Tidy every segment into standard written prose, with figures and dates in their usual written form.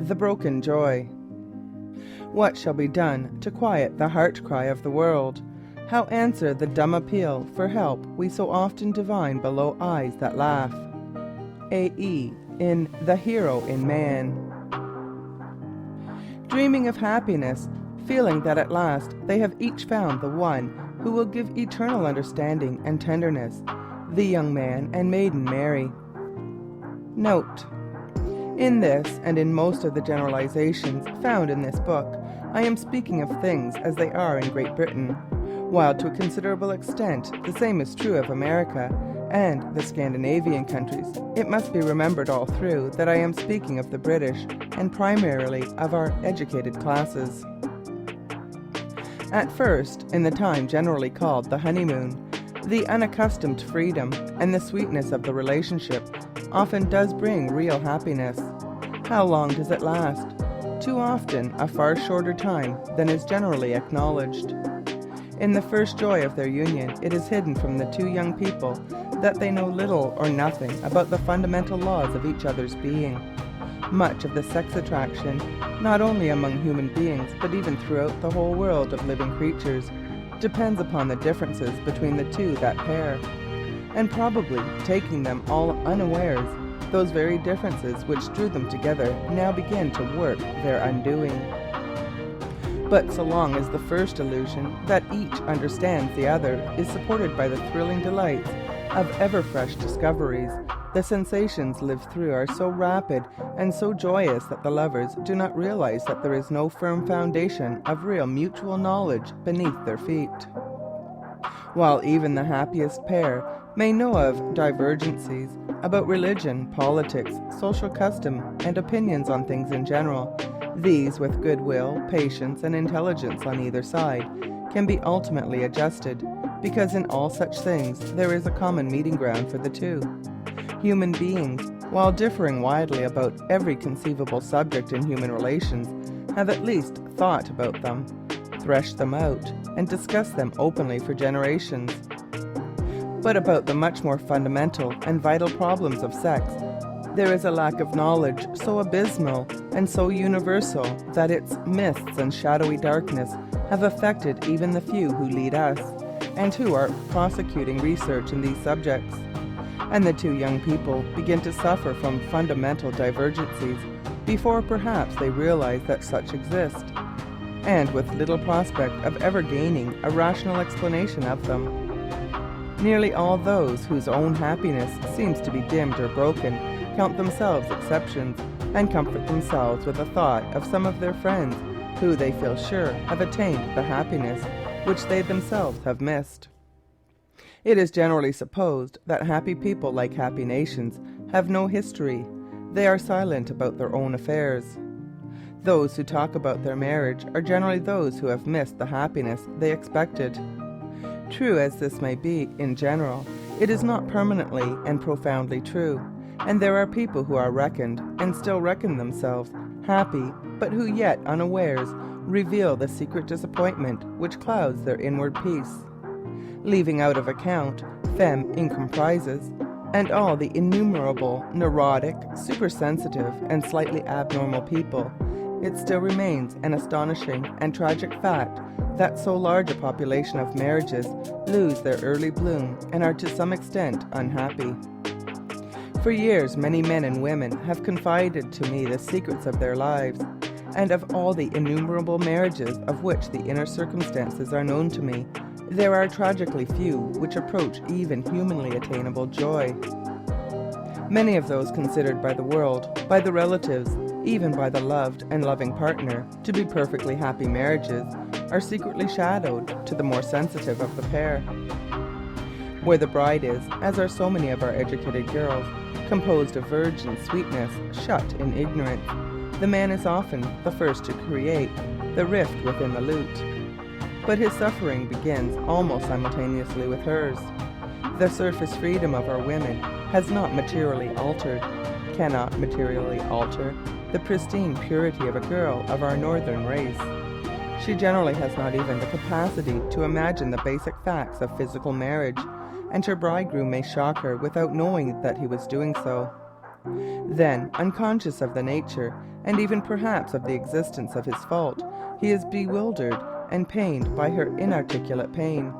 The broken joy. What shall be done to quiet the heart cry of the world? How answer the dumb appeal for help we so often divine below eyes that laugh? A.E. in The Hero in Man. Dreaming of happiness, feeling that at last they have each found the one who will give eternal understanding and tenderness, the young man and maiden marry. Note: in this and in most of the generalizations found in this book, I am speaking of things as they are in Great Britain, while to a considerable extent the same is true of America and the Scandinavian countries. It must be remembered all through that I am speaking of the British, and primarily of our educated classes. At first, in the time generally called the honeymoon, the unaccustomed freedom and the sweetness of the relationship often does bring real happiness. How long does it last? Too often a far shorter time than is generally acknowledged. In the first joy of their union, it is hidden from the two young people that they know little or nothing about the fundamental laws of each other's being. Much of the sex attraction, not only among human beings but even throughout the whole world of living creatures, depends upon the differences between the two that pair, and probably, taking them all unawares, those very differences which drew them together now begin to work their undoing. But so long as the first illusion that each understands the other is supported by the thrilling delights of ever-fresh discoveries, the sensations lived through are so rapid and so joyous that the lovers do not realize that there is no firm foundation of real mutual knowledge beneath their feet. While even the happiest pair may know of divergencies about religion, politics, social custom, and opinions on things in general, these, with goodwill, patience, and intelligence on either side, can be ultimately adjusted, because in all such things there is a common meeting ground for the two. Human beings, while differing widely about every conceivable subject in human relations, have at least thought about them, threshed them out, and discussed them openly for generations. But about the much more fundamental and vital problems of sex, there is a lack of knowledge so abysmal and so universal that its mists and shadowy darkness have affected even the few who lead us, and who are prosecuting research in these subjects. And the two young people begin to suffer from fundamental divergencies before perhaps they realize that such exist, and with little prospect of ever gaining a rational explanation of them. Nearly all those whose own happiness seems to be dimmed or broken count themselves exceptions, and comfort themselves with the thought of some of their friends who they feel sure have attained the happiness which they themselves have missed. It is generally supposed that happy people, like happy nations, have no history. They are silent about their own affairs. Those who talk about their marriage are generally those who have missed the happiness they expected. True as this may be in general, it is not permanently and profoundly true, and there are people who are reckoned, and still reckon themselves, happy, but who yet unawares reveal the secret disappointment which clouds their inward peace. Leaving out of account femme incomprises, and all the innumerable neurotic, supersensitive, and slightly abnormal people, it still remains an astonishing and tragic fact that so large a population of marriages lose their early bloom and are to some extent unhappy. For years, many men and women have confided to me the secrets of their lives, and of all the innumerable marriages of which the inner circumstances are known to me, there are tragically few which approach even humanly attainable joy. Many of those considered by the world, by the relatives, even by the loved and loving partner, to be perfectly happy marriages, are secretly shadowed to the more sensitive of the pair. Where the bride is, as are so many of our educated girls, composed of virgin sweetness, shut in ignorance, the man is often the first to create the rift within the lute. But his suffering begins almost simultaneously with hers. The surface freedom of our women has not materially altered, cannot materially alter, the pristine purity of a girl of our northern race. She generally has not even the capacity to imagine the basic facts of physical marriage, and her bridegroom may shock her without knowing that he was doing so. Then, unconscious of the nature, and even perhaps of the existence of his fault, he is bewildered and pained by her inarticulate pain.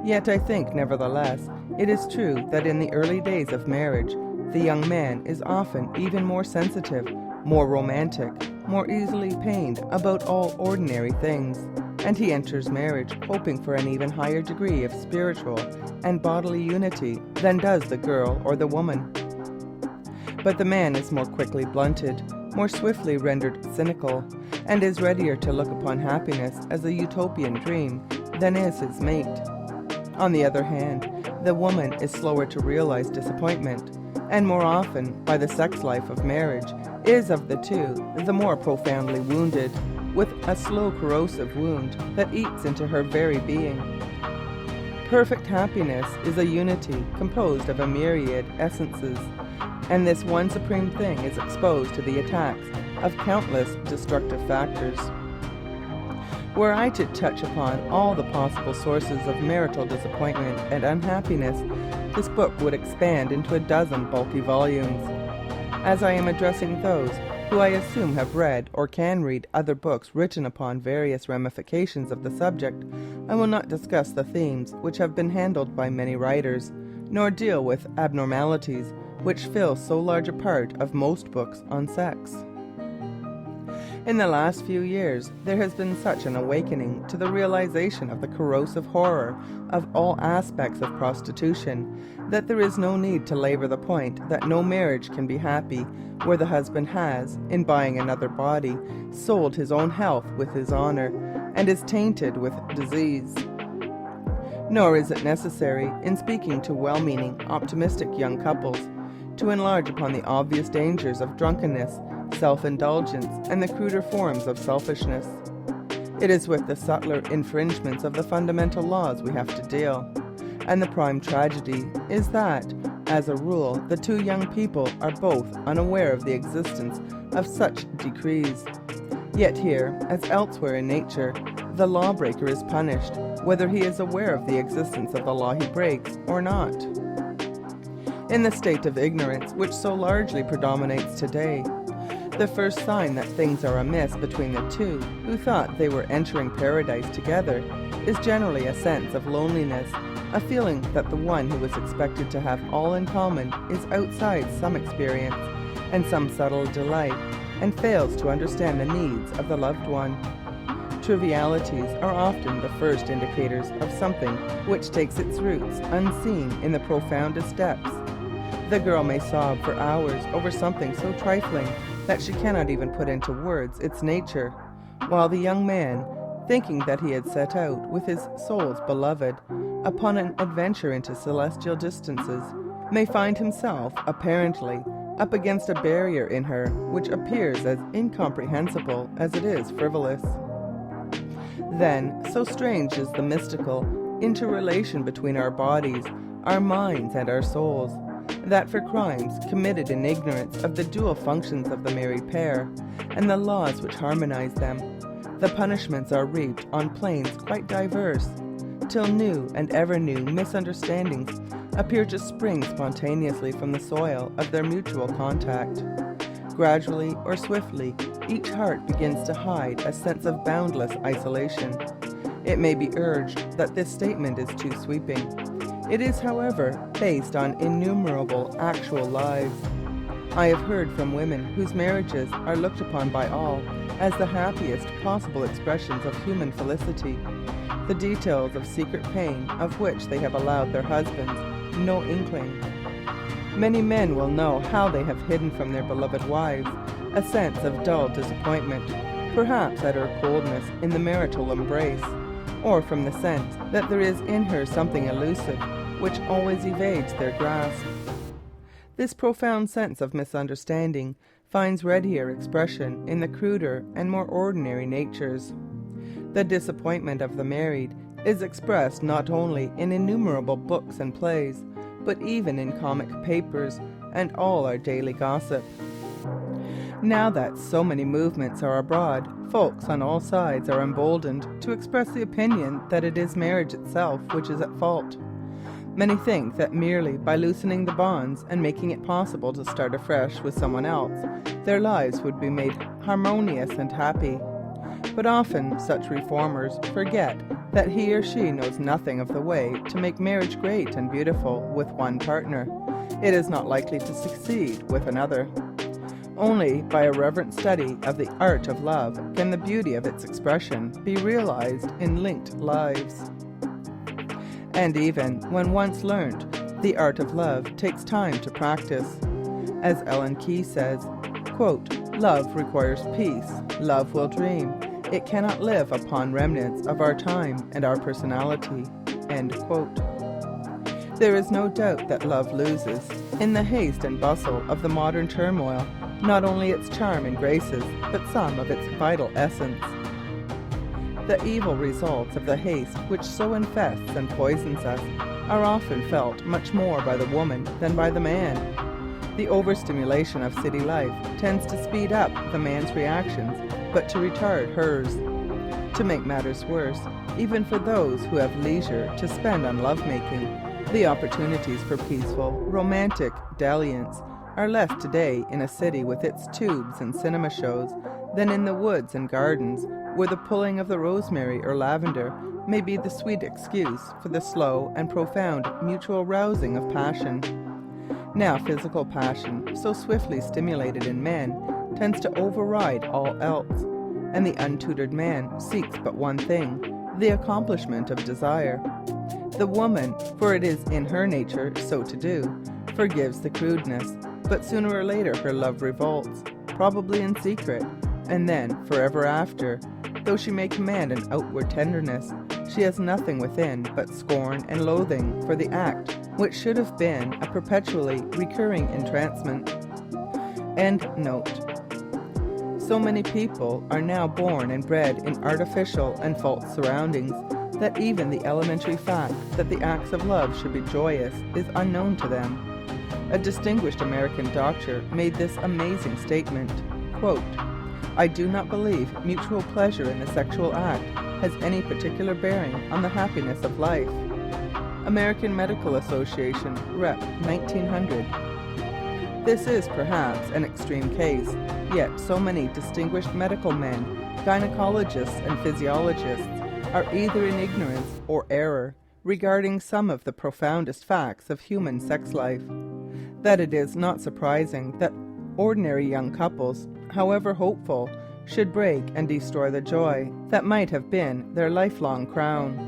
Yet I think, nevertheless, it is true that in the early days of marriage, the young man is often even more sensitive, more romantic, more easily pained about all ordinary things, and he enters marriage hoping for an even higher degree of spiritual and bodily unity than does the girl or the woman. But the man is more quickly blunted, more swiftly rendered cynical, and is readier to look upon happiness as a utopian dream than is his mate. On the other hand, the woman is slower to realize disappointment, and more often, by the sex life of marriage, is of the two the more profoundly wounded, with a slow corrosive wound that eats into her very being. Perfect happiness is a unity composed of a myriad essences, and this one supreme thing is exposed to the attacks of countless destructive factors. Were I to touch upon all the possible sources of marital disappointment and unhappiness, this book would expand into a dozen bulky volumes. As I am addressing those who I assume have read or can read other books written upon various ramifications of the subject, I will not discuss the themes which have been handled by many writers, nor deal with abnormalities which fill so large a part of most books on sex. In the last few years, there has been such an awakening to the realization of the corrosive horror of all aspects of prostitution that there is no need to labor the point that no marriage can be happy where the husband has, in buying another body, sold his own health with his honor, and is tainted with disease. Nor is it necessary, in speaking to well-meaning, optimistic young couples, to enlarge upon the obvious dangers of drunkenness, self-indulgence, and the cruder forms of selfishness. It is with the subtler infringements of the fundamental laws we have to deal, and the prime tragedy is that, as a rule, the two young people are both unaware of the existence of such decrees. Yet here, as elsewhere in nature, the lawbreaker is punished, whether he is aware of the existence of the law he breaks or not. In the state of ignorance which so largely predominates today, the first sign that things are amiss between the two who thought they were entering paradise together is generally a sense of loneliness, a feeling that the one who was expected to have all in common is outside some experience and some subtle delight, and fails to understand the needs of the loved one. Trivialities are often the first indicators of something which takes its roots unseen in the profoundest depths. The girl may sob for hours over something so trifling that she cannot even put into words its nature, while the young man, thinking that he had set out with his soul's beloved upon an adventure into celestial distances, may find himself, apparently, up against a barrier in her which appears as incomprehensible as it is frivolous. Then, so strange is the mystical interrelation between our bodies, our minds, and our souls, that for crimes committed in ignorance of the dual functions of the married pair, and the laws which harmonize them, the punishments are reaped on planes quite diverse, till new and ever new misunderstandings appear to spring spontaneously from the soil of their mutual contact. Gradually or swiftly, each heart begins to hide a sense of boundless isolation. It may be urged that this statement is too sweeping. It is, however, based on innumerable actual lives. I have heard from women whose marriages are looked upon by all as the happiest possible expressions of human felicity, the details of secret pain of which they have allowed their husbands no inkling. Many men will know how they have hidden from their beloved wives a sense of dull disappointment, perhaps at her coldness in the marital embrace, or from the sense that there is in her something elusive which always evades their grasp. This profound sense of misunderstanding finds readier expression in the cruder and more ordinary natures. The disappointment of the married is expressed not only in innumerable books and plays, but even in comic papers and all our daily gossip. Now that so many movements are abroad, folks on all sides are emboldened to express the opinion that it is marriage itself which is at fault. Many think that merely by loosening the bonds and making it possible to start afresh with someone else, their lives would be made harmonious and happy. But often such reformers forget that he or she knows nothing of the way to make marriage great and beautiful with one partner. It is not likely to succeed with another. Only by a reverent study of the art of love can the beauty of its expression be realized in linked lives. And even when once learned, the art of love takes time to practice. As Ellen Key says, quote, "Love requires peace. Love will dream. It cannot live upon remnants of our time and our personality." End quote. There is no doubt that love loses, in the haste and bustle of the modern turmoil, not only its charm and graces, but some of its vital essence. The evil results of the haste which so infests and poisons us are often felt much more by the woman than by the man. The overstimulation of city life tends to speed up the man's reactions, but to retard hers. To make matters worse, even for those who have leisure to spend on lovemaking, the opportunities for peaceful, romantic dalliance are less today in a city with its tubes and cinema shows than in the woods and gardens where the pulling of the rosemary or lavender may be the sweet excuse for the slow and profound mutual rousing of passion. Now physical passion, so swiftly stimulated in men, tends to override all else, and the untutored man seeks but one thing, the accomplishment of desire. The woman, for it is in her nature so to do, forgives the crudeness, but sooner or later her love revolts, probably in secret, and then, forever after, though she may command an outward tenderness, she has nothing within but scorn and loathing for the act which should have been a perpetually recurring entrancement. End note. So many people are now born and bred in artificial and false surroundings that even the elementary fact that the acts of love should be joyous is unknown to them. A distinguished American doctor made this amazing statement, quote, "I do not believe mutual pleasure in the sexual act has any particular bearing on the happiness of life." American Medical Association, Rep. 1900. This is perhaps an extreme case, yet so many distinguished medical men, gynecologists and physiologists are either in ignorance or error regarding some of the profoundest facts of human sex life, that it is not surprising that ordinary young couples, however hopeful, should break and destroy the joy that might have been their lifelong crown.